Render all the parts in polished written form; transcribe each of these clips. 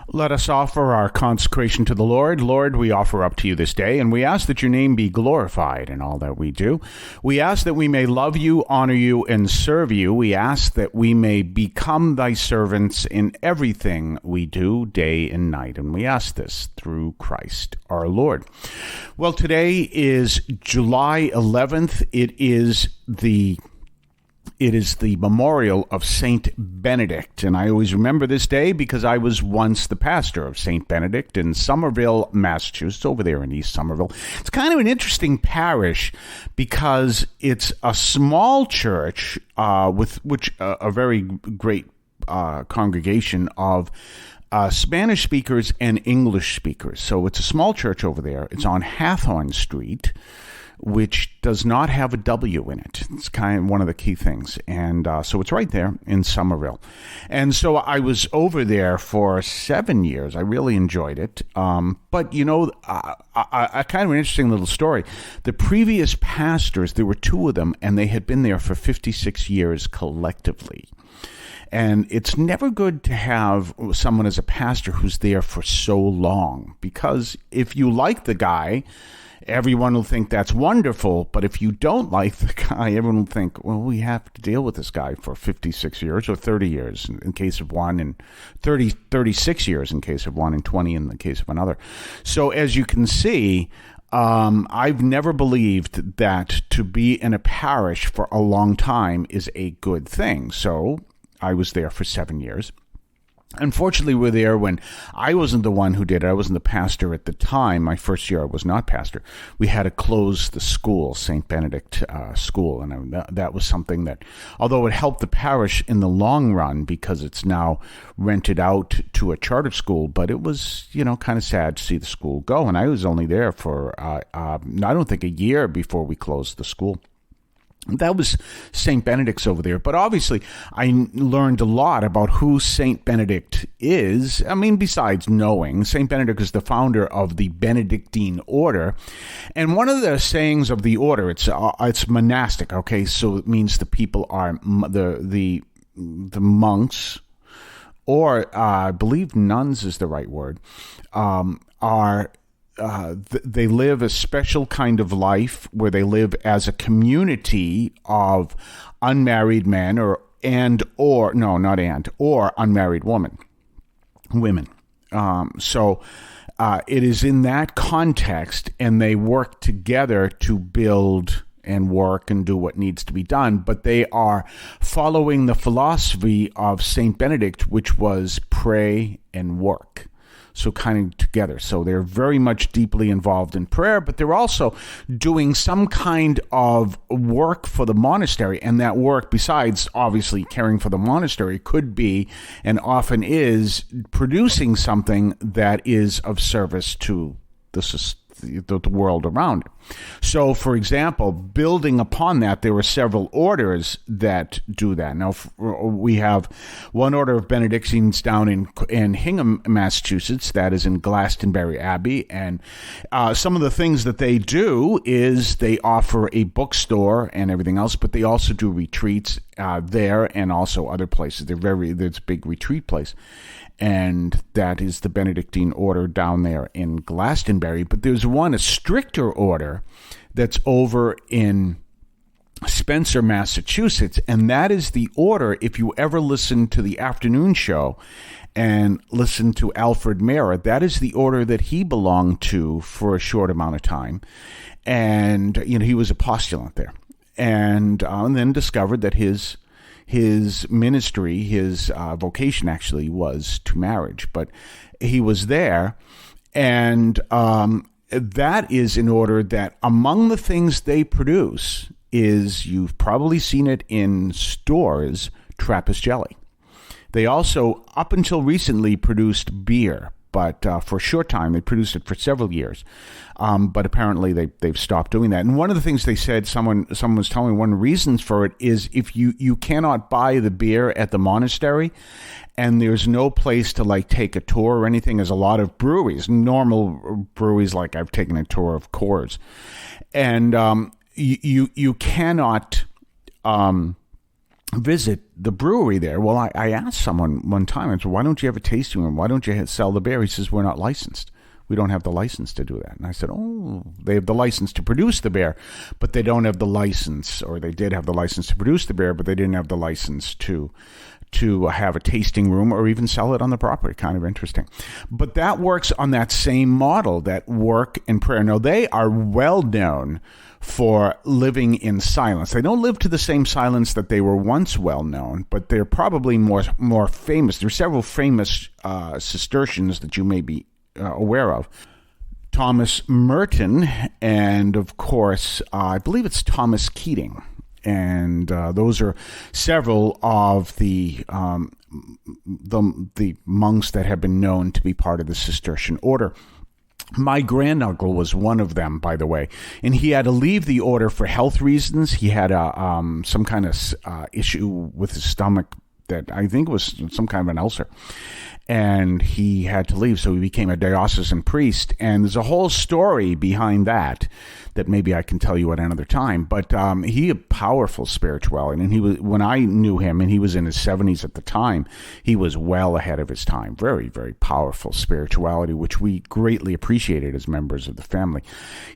Let us offer our consecration to the Lord. Lord, we offer up to you this day, and we ask that your name be glorified in all that we do. We ask that we may love you, honor you, and serve you. We ask that we may become thy servants in everything we do, day and night. And we ask this through Christ our Lord. Well, today is July 11th. It is the memorial of Saint Benedict, and I always remember this day because I was once the pastor of Saint Benedict in Somerville, Massachusetts, over there in East Somerville. It's kind of an interesting parish because it's a small church with which a very great congregation of Spanish speakers and English speakers. So it's a small church over there. It's on Hathorn Street, which does not have a W in it. It's kind of one of the key things. And so it's right there in Somerville. And so I was over there for 7 years. I really enjoyed it. But, you know, a kind of an interesting little story. The previous pastors, there were two of them, and they had been there for 56 years collectively. And it's never good to have someone as a pastor who's there for so long, because if you like the guy, everyone will think that's wonderful, but if you don't like the guy, everyone will think, well, we have to deal with this guy for 56 years or 30 years in case of one, and 36 years in case of one, and 20 in the case of another. So as you can see, I've never believed that to be in a parish for a long time is a good thing. So I was there for 7 years. Unfortunately, we're there when I wasn't the one who did it. I wasn't the pastor at the time. My first year, I was not pastor. We had to close the school, St. Benedict School. And that was something that, although it helped the parish in the long run because it's now rented out to a charter school, but it was, kind of sad to see the school go. And I was only there for, I don't think, a year before we closed the school. That was St. Benedict's over there. But obviously, I learned a lot about who St. Benedict is. I mean, besides knowing, St. Benedict is the founder of the Benedictine order. And one of the sayings of the order, it's monastic, okay? So it means the people are the monks, or I believe nuns is the right word, they live a special kind of life where they live as a community of unmarried men or unmarried women. So it is in that context, and they work together to build and work and do what needs to be done, but they are following the philosophy of Saint Benedict, which was pray and work. So kind of together. So they're very much deeply involved in prayer, but they're also doing some kind of work for the monastery. And that work, besides obviously caring for the monastery, could be and often is producing something that is of service to the world around it. So, for example, building upon that, there were several orders that do that. Now, we have one order of Benedictines down in Hingham, Massachusetts, that is in Glastonbury Abbey, and some of the things that they do is they offer a bookstore and everything else, but they also do retreats there and also other places. There's a big retreat place. And that is the Benedictine order down there in Glastonbury. But there's a stricter order that's over in Spencer, Massachusetts. And that is the order, if you ever listen to the afternoon show and listen to Alfred Mehrer, that is the order that he belonged to for a short amount of time. And, he was a postulant there. And then discovered that his ministry, his vocation actually was to marriage, but he was there. And that is in order that among the things they produce is, you've probably seen it in stores, Trappist jelly. They also, up until recently, produced beer, but for a short time, they produced it for several years. But apparently they've stopped doing that. And one of the things they said, someone was telling me, one of the reasons for it is if you cannot buy the beer at the monastery, and there's no place to take a tour or anything. There's a lot of breweries, normal breweries, like I've taken a tour of Coors, and you cannot visit the brewery there. Well, I asked someone one time, I said, why don't you have a tasting room? Why don't you sell the beer? He says, we're not licensed. We don't have the license to do that. And I said, oh, they have the license to produce the beer, but they don't have the license, or they did have the license to produce the beer, but they didn't have the license to have a tasting room or even sell it on the property. Kind of interesting. But that works on that same model, that work and prayer. Now, they are well known for living in silence. They don't live to the same silence that they were once well known, but they're probably more famous. There are several famous Cistercians that you may be aware of. Thomas Merton, and of course, I believe it's Thomas Keating. And those are several of the monks that have been known to be part of the Cistercian order. My granduncle was one of them, by the way, and he had to leave the order for health reasons. He had some kind of issue with his stomach that I think was some kind of an ulcer. And he had to leave, so he became a diocesan priest. And there's a whole story behind that maybe I can tell you at another time. But he had powerful spirituality, and he was, when I knew him, and he was in his 70s at the time, he was well ahead of his time. Very, very powerful spirituality, which we greatly appreciated as members of the family.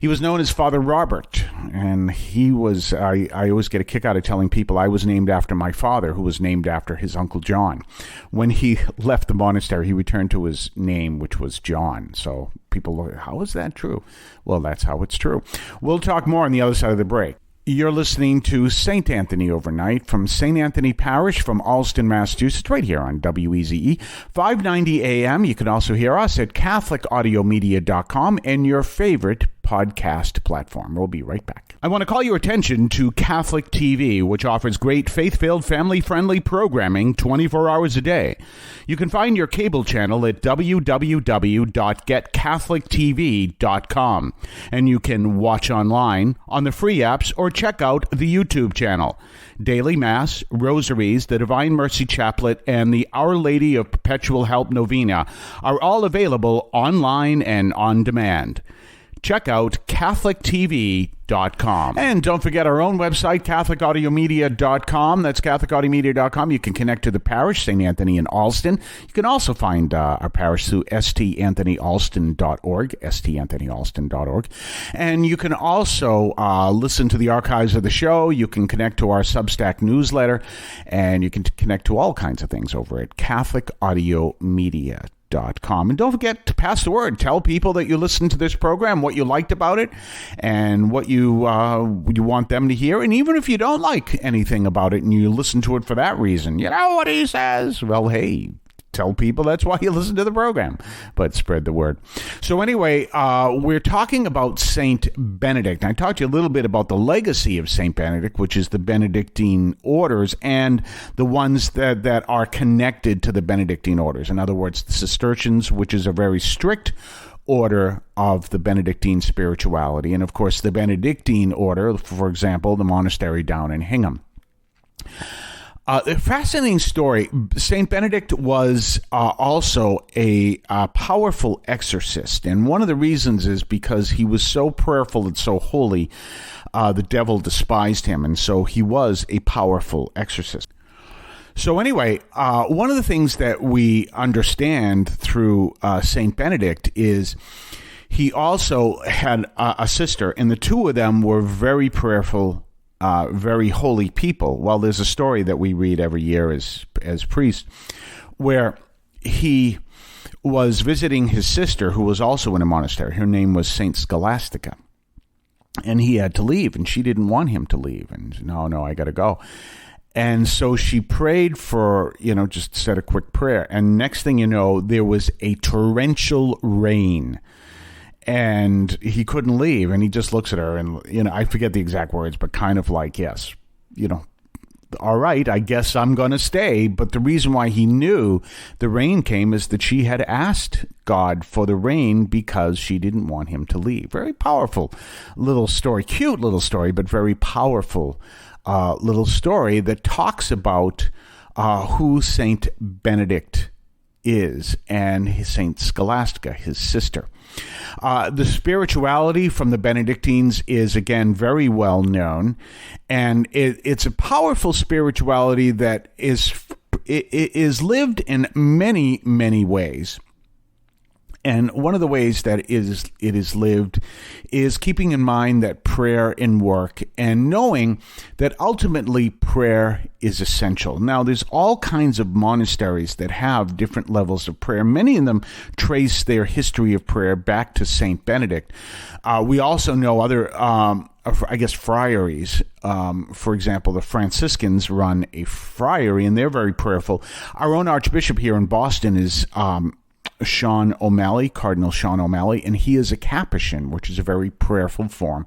He was known as Father Robert, and he was, I always get a kick out of telling people I was named after my father, who was named after his Uncle John. When he left the monastery, he returned to his name, which was John. So people look, how is that true? Well, that's how it's true. We'll talk more on the other side of the break. You're listening to St. Anthony Overnight from St. Anthony Parish from Allston, Massachusetts, right here on WEZE 590 AM. You can also hear us at CatholicAudiomedia.com and your favorite podcast platform. We'll be right back. I want to call your attention to Catholic TV, which offers great faith-filled, family-friendly programming 24 hours a day. You can find your cable channel at www.getcatholictv.com, and you can watch online on the free apps or check out the YouTube channel. Daily Mass, Rosaries, the Divine Mercy Chaplet, and the Our Lady of Perpetual Help Novena are all available online and on demand. Check out CatholicTV.com. And don't forget our own website, CatholicAudiomedia.com. That's CatholicAudiomedia.com. You can connect to the parish, St. Anthony in Allston. You can also find our parish through STAnthonyAllston.org, STAnthonyAllston.org. And you can also listen to the archives of the show. You can connect to our Substack newsletter. And you can connect to all kinds of things over at CatholicAudiomedia.com. And don't forget to pass the word. Tell people that you listened to this program, what you liked about it, and what you want them to hear. And even if you don't like anything about it and you listen to it for that reason, you know what he says? Well, hey, tell people that's why you listen to the program, but spread the word. So anyway, we're talking about Saint Benedict. I talked to you a little bit about the legacy of Saint Benedict, which is the Benedictine orders and the ones that are connected to the Benedictine orders. In other words, the Cistercians, which is a very strict order of the Benedictine spirituality. And of course, the Benedictine order, for example, the monastery down in Hingham. A fascinating story. St. Benedict was also a powerful exorcist. And one of the reasons is because he was so prayerful and so holy, the devil despised him. And so he was a powerful exorcist. So anyway, one of the things that we understand through St. Benedict is he also had a sister, and the two of them were very prayerful, very holy people. Well, there's a story that we read every year as priests where he was visiting his sister, who was also in a monastery. Her name was Saint Scholastica. And he had to leave, and she didn't want him to leave. And no, I got to go. And so she prayed for, just said a quick prayer. And next thing you know, there was a torrential rain. And he couldn't leave, and he just looks at her, and, I forget the exact words, but kind of like, yes, all right, I guess I'm going to stay. But the reason why he knew the rain came is that she had asked God for the rain because she didn't want him to leave. Very powerful little story, cute little story, but very powerful little story that talks about who Saint Benedict is, and Saint Scholastica, his sister. The spirituality from the Benedictines is, again, very well known, and it's a powerful spirituality that is lived in many, many ways. And one of the ways that it is lived is keeping in mind that prayer and work, and knowing that ultimately prayer is essential. Now, there's all kinds of monasteries that have different levels of prayer. Many of them trace their history of prayer back to Saint Benedict. We also know other, friaries. For example, the Franciscans run a friary, and they're very prayerful. Our own Archbishop here in Boston is Sean O'Malley, Cardinal Sean O'Malley, and he is a Capuchin, which is a very prayerful form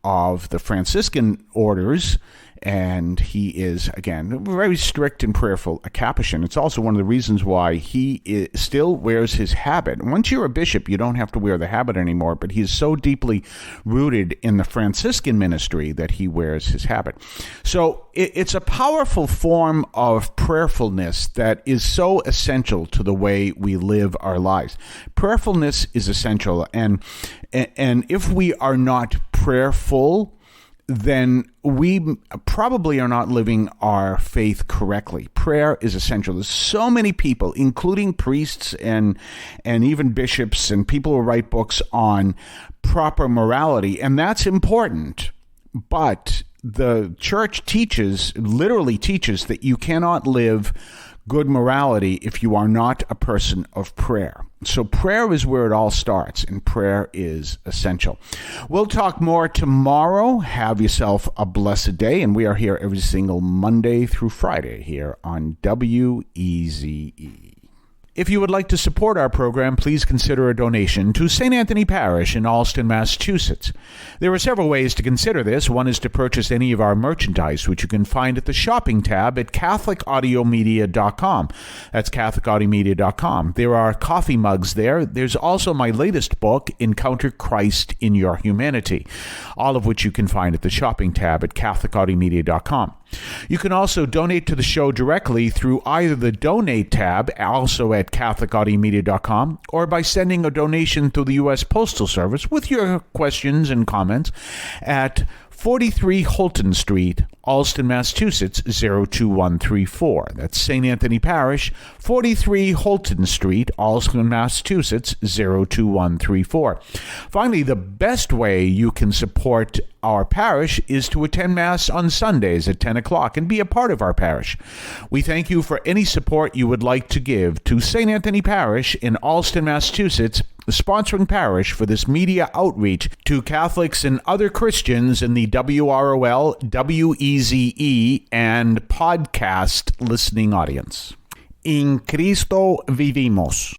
of the Franciscan orders, and he is, again, very strict and prayerful, a Capuchin. It's also one of the reasons why he still wears his habit. Once you're a bishop, you don't have to wear the habit anymore, but he is so deeply rooted in the Franciscan ministry that he wears his habit. So it's a powerful form of prayerfulness that is so essential to the way we live our lives. Prayerfulness is essential, and if we are not prayerful, then we probably are not living our faith correctly. Prayer is essential. There's so many people, including priests and even bishops and people who write books on proper morality, and that's important. But the church literally teaches that you cannot live good morality if you are not a person of prayer. So prayer is where it all starts, and prayer is essential. We'll talk more tomorrow. Have yourself a blessed day, and we are here every single Monday through Friday here on WEZE. If you would like to support our program, please consider a donation to St. Anthony Parish in Allston, Massachusetts. There are several ways to consider this. One is to purchase any of our merchandise, which you can find at the shopping tab at CatholicAudiomedia.com. That's CatholicAudiomedia.com. There are coffee mugs there. There's also my latest book, Encounter Christ in Your Humanity, all of which you can find at the shopping tab at CatholicAudiomedia.com. You can also donate to the show directly through either the Donate tab, also at CatholicAudiomedia.com, or by sending a donation through the U.S. Postal Service with your questions and comments at 43 Holton Street, Allston, Massachusetts, 02134. That's St. Anthony Parish, 43 Holton Street, Allston, Massachusetts, 02134. Finally, the best way you can support our parish is to attend Mass on Sundays at 10 o'clock and be a part of our parish. We thank you for any support you would like to give to St. Anthony Parish in Allston, Massachusetts, the sponsoring parish for this media outreach to Catholics and other Christians in the WROL, WEZE, and podcast listening audience. In Cristo vivimos.